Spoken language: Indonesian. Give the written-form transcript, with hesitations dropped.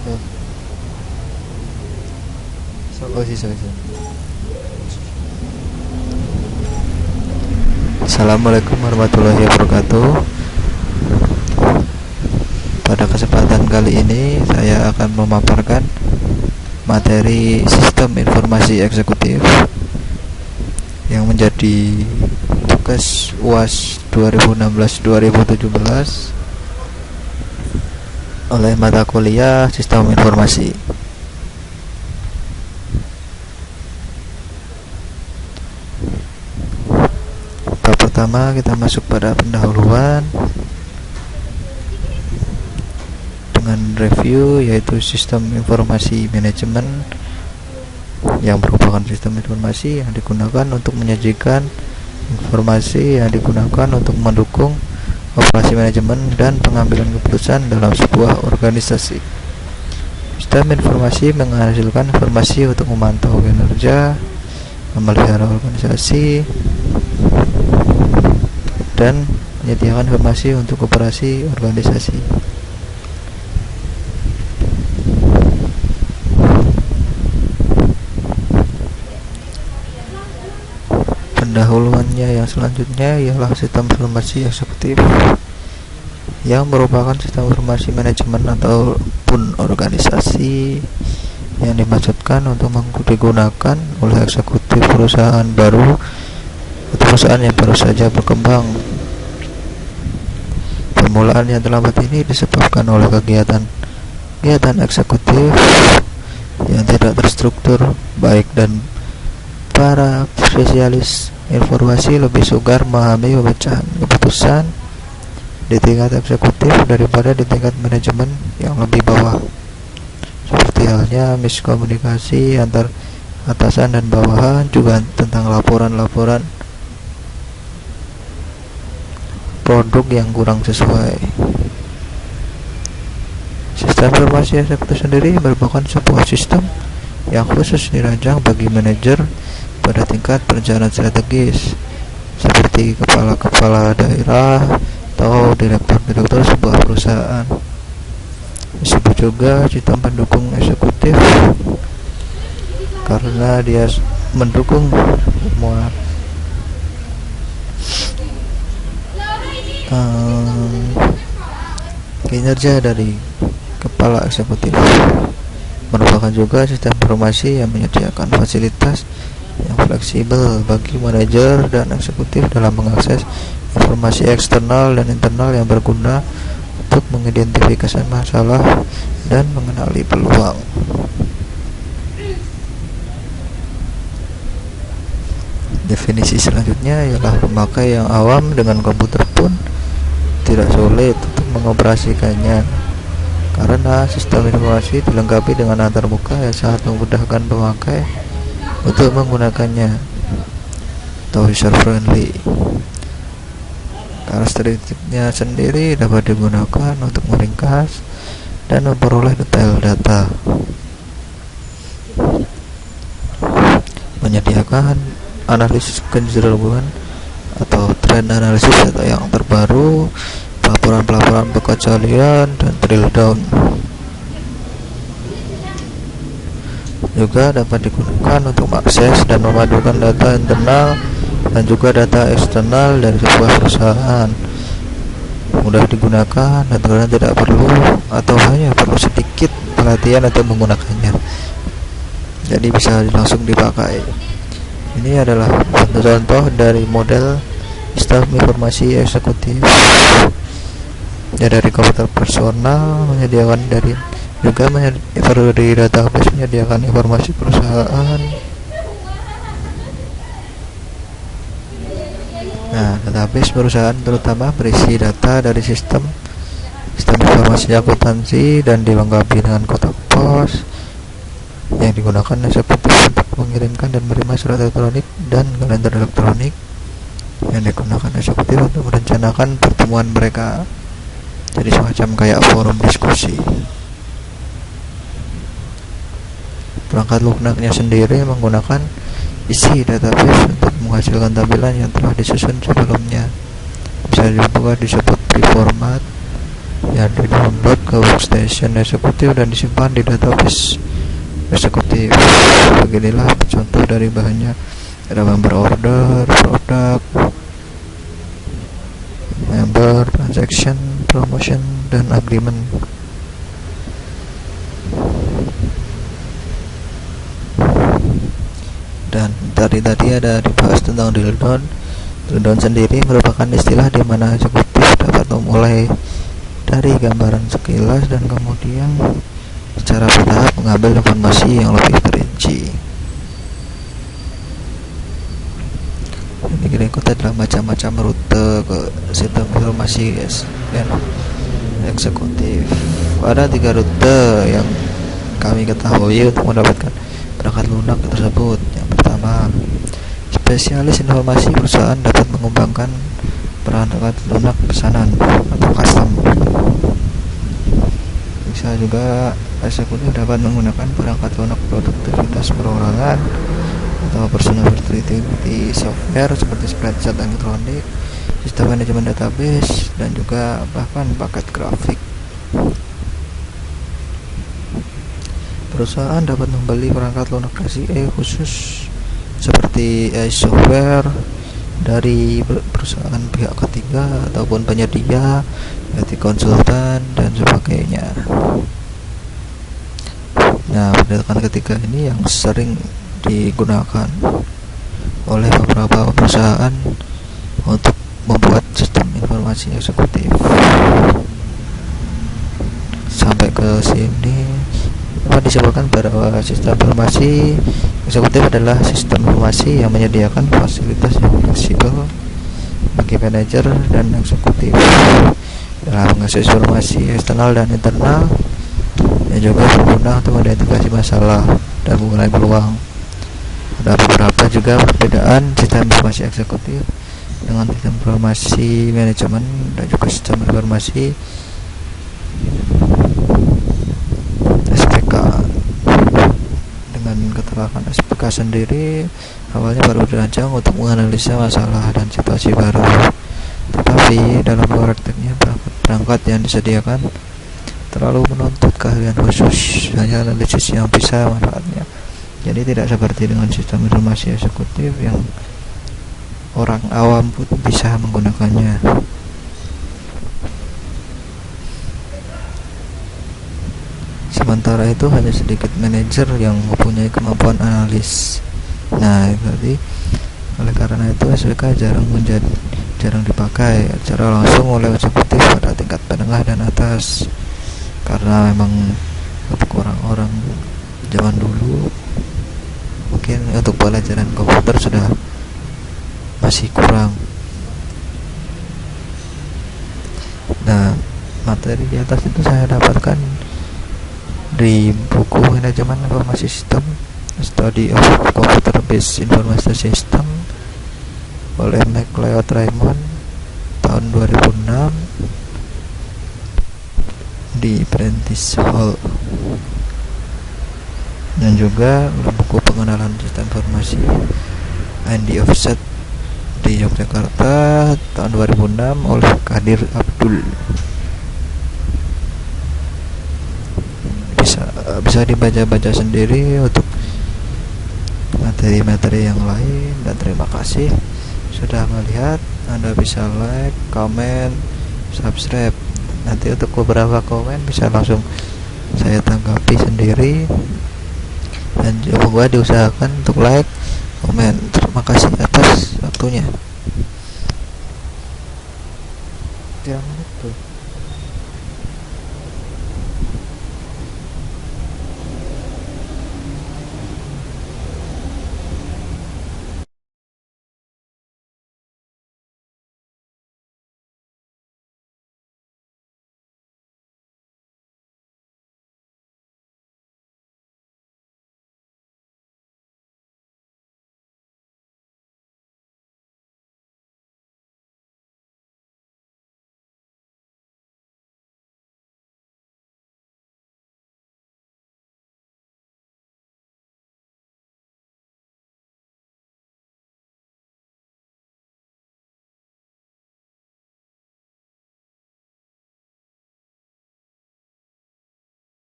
Loh, oh sih. Assalamualaikum warahmatullahi wabarakatuh. Pada kesempatan kali ini saya akan memaparkan materi sistem informasi eksekutif yang menjadi tugas UAS 2016-2017 oleh mata kuliah sistem informasi. Bab pertama, kita masuk pada pendahuluan dengan review, yaitu sistem informasi manajemen, yang merupakan sistem informasi yang digunakan untuk menyajikan informasi yang digunakan untuk mendukung operasi manajemen dan pengambilan keputusan dalam sebuah organisasi. Sistem informasi menghasilkan informasi untuk memantau kinerja, memelihara organisasi, dan menyediakan informasi untuk operasi organisasi. Pendahuluannya yang selanjutnya ialah sistem informasi eksekutif, yang merupakan sistem informasi manajemen ataupun organisasi yang dimaksudkan untuk digunakan oleh eksekutif perusahaan baru atau perusahaan yang baru saja berkembang. Permulaan yang terlambat ini disebabkan oleh kegiatan eksekutif yang tidak terstruktur baik, dan para spesialis informasi lebih sukar memahami pemecahan keputusan di tingkat eksekutif daripada di tingkat manajemen yang lebih bawah. Seperti halnya miskomunikasi antar atasan dan bawahan, juga tentang laporan-laporan produk yang kurang sesuai. Sistem informasi eksekutif sendiri merupakan sebuah sistem yang khusus dirancang bagi manajer pada tingkat perencanaan strategis, seperti kepala-kepala daerah atau direktur-direktur sebuah perusahaan. Disebut juga sistem pendukung eksekutif karena dia mendukung semua kinerja dari kepala eksekutif. Merupakan juga sistem informasi yang menyediakan fasilitas yang fleksibel bagi manajer dan eksekutif dalam mengakses informasi eksternal dan internal yang berguna untuk mengidentifikasi masalah dan mengenali peluang. Definisi selanjutnya ialah pemakai yang awam dengan komputer pun tidak sulit untuk mengoperasikannya, karena sistem informasi dilengkapi dengan antarmuka yang sangat memudahkan pemakai untuk menggunakannya atau user friendly. Karakteristiknya sendiri dapat digunakan untuk meringkas dan memperoleh detail data, menyediakan analisis kecenderungan atau trend analisis atau yang terbaru, pelaporan kekecualian, dan drill down. Juga dapat digunakan untuk mengakses dan memadukan data internal dan juga data eksternal dari sebuah perusahaan. Mudah digunakan dan karena tidak perlu atau hanya perlu sedikit pelatihan untuk menggunakannya, jadi bisa langsung dipakai. Ini adalah contoh dari model sistem informasi eksekutif ya, dari komputer personal, menyediakan dari database, menyediakan informasi perusahaan. Nah, database perusahaan terutama berisi data dari sistem informasi akuntansi dan dilengkapi dengan kotak pos yang digunakan eksekutif untuk mengirimkan dan menerima surat elektronik dan kalender elektronik yang digunakan eksekutif untuk merencanakan pertemuan mereka. Jadi semacam kayak forum diskusi. Perangkat lunaknya sendiri menggunakan isi database untuk menghasilkan tampilan yang telah disusun sebelumnya. Bisa juga disebut preformat yang di-download ke workstation eksekutif dan disimpan di database eksekutif. Beginilah contoh dari bahannya. Ada member order, produk, member, transaction, promotion, dan agreement. Dan tadi ada dibahas tentang drill down. Drill down sendiri merupakan istilah di mana eksekutif dapat memulai dari gambaran sekilas dan kemudian secara bertahap mengambil informasi yang lebih terinci. Ini berikut adalah macam-macam rute ke sistem informasi eksekutif. Ada 3 rute yang kami ketahui untuk mendapatkan perangkat lunak tersebut. Yang pertama, spesialis informasi perusahaan dapat mengembangkan perangkat lunak pesanan atau custom. Bisa juga eksekutif dapat menggunakan perangkat lunak produktivitas perorangan atau personal productivity software seperti spreadsheet elektronik, sistem manajemen database, dan juga bahkan paket grafik. Perusahaan dapat membeli perangkat lunak SIE khusus seperti software dari perusahaan pihak ketiga ataupun penyedia, seperti konsultan dan sebagainya. Nah, pendekatan ketiga ini yang sering digunakan oleh beberapa perusahaan untuk membuat sistem informasi eksekutif. Sampai ke sini dapat disebutkan bahwa sistem informasi eksekutif adalah sistem informasi yang menyediakan fasilitas yang fleksibel bagi manajer dan eksekutif dalam mengakses informasi eksternal dan internal, yang juga berguna untuk mengidentifikasi masalah dan mengurai peluang. Ada beberapa juga perbedaan sistem informasi eksekutif dengan sistem informasi manajemen dan juga sistem informasi SPK. Dengan keterangan SPK sendiri, awalnya baru dirancang untuk menganalisa masalah dan situasi baru, tetapi dalam prakteknya perangkat yang disediakan terlalu menuntut keahlian khusus, hanya analisis yang bisa manfaatnya. Jadi tidak seperti dengan sistem informasi eksekutif yang orang awam pun bisa menggunakannya. Sementara itu hanya sedikit manajer yang mempunyai kemampuan analis. Nah, berarti oleh karena itu SPK jarang dipakai secara langsung oleh eksekutif pada tingkat menengah dan atas, karena memang untuk orang-orang zaman dulu mungkin untuk pelajaran komputer sudah masih kurang. Nah, materi di atas itu saya dapatkan di buku Manajemen Informasi Sistem, Study of Computer Based Information System oleh MacLeod Raymond tahun 2006 di Prentice Hall, dan juga buku Pengenalan Sistem Informasi Andy Offset di Yogyakarta tahun 2006 oleh Kadir Abdul. Bisa dibaca-baca sendiri untuk materi-materi yang lain, dan terima kasih sudah melihat. Anda bisa like, comment, subscribe. Nanti untuk beberapa komen bisa langsung saya tanggapi sendiri, dan juga diusahakan untuk like, komen. Terima kasih atas waktunya. Jangan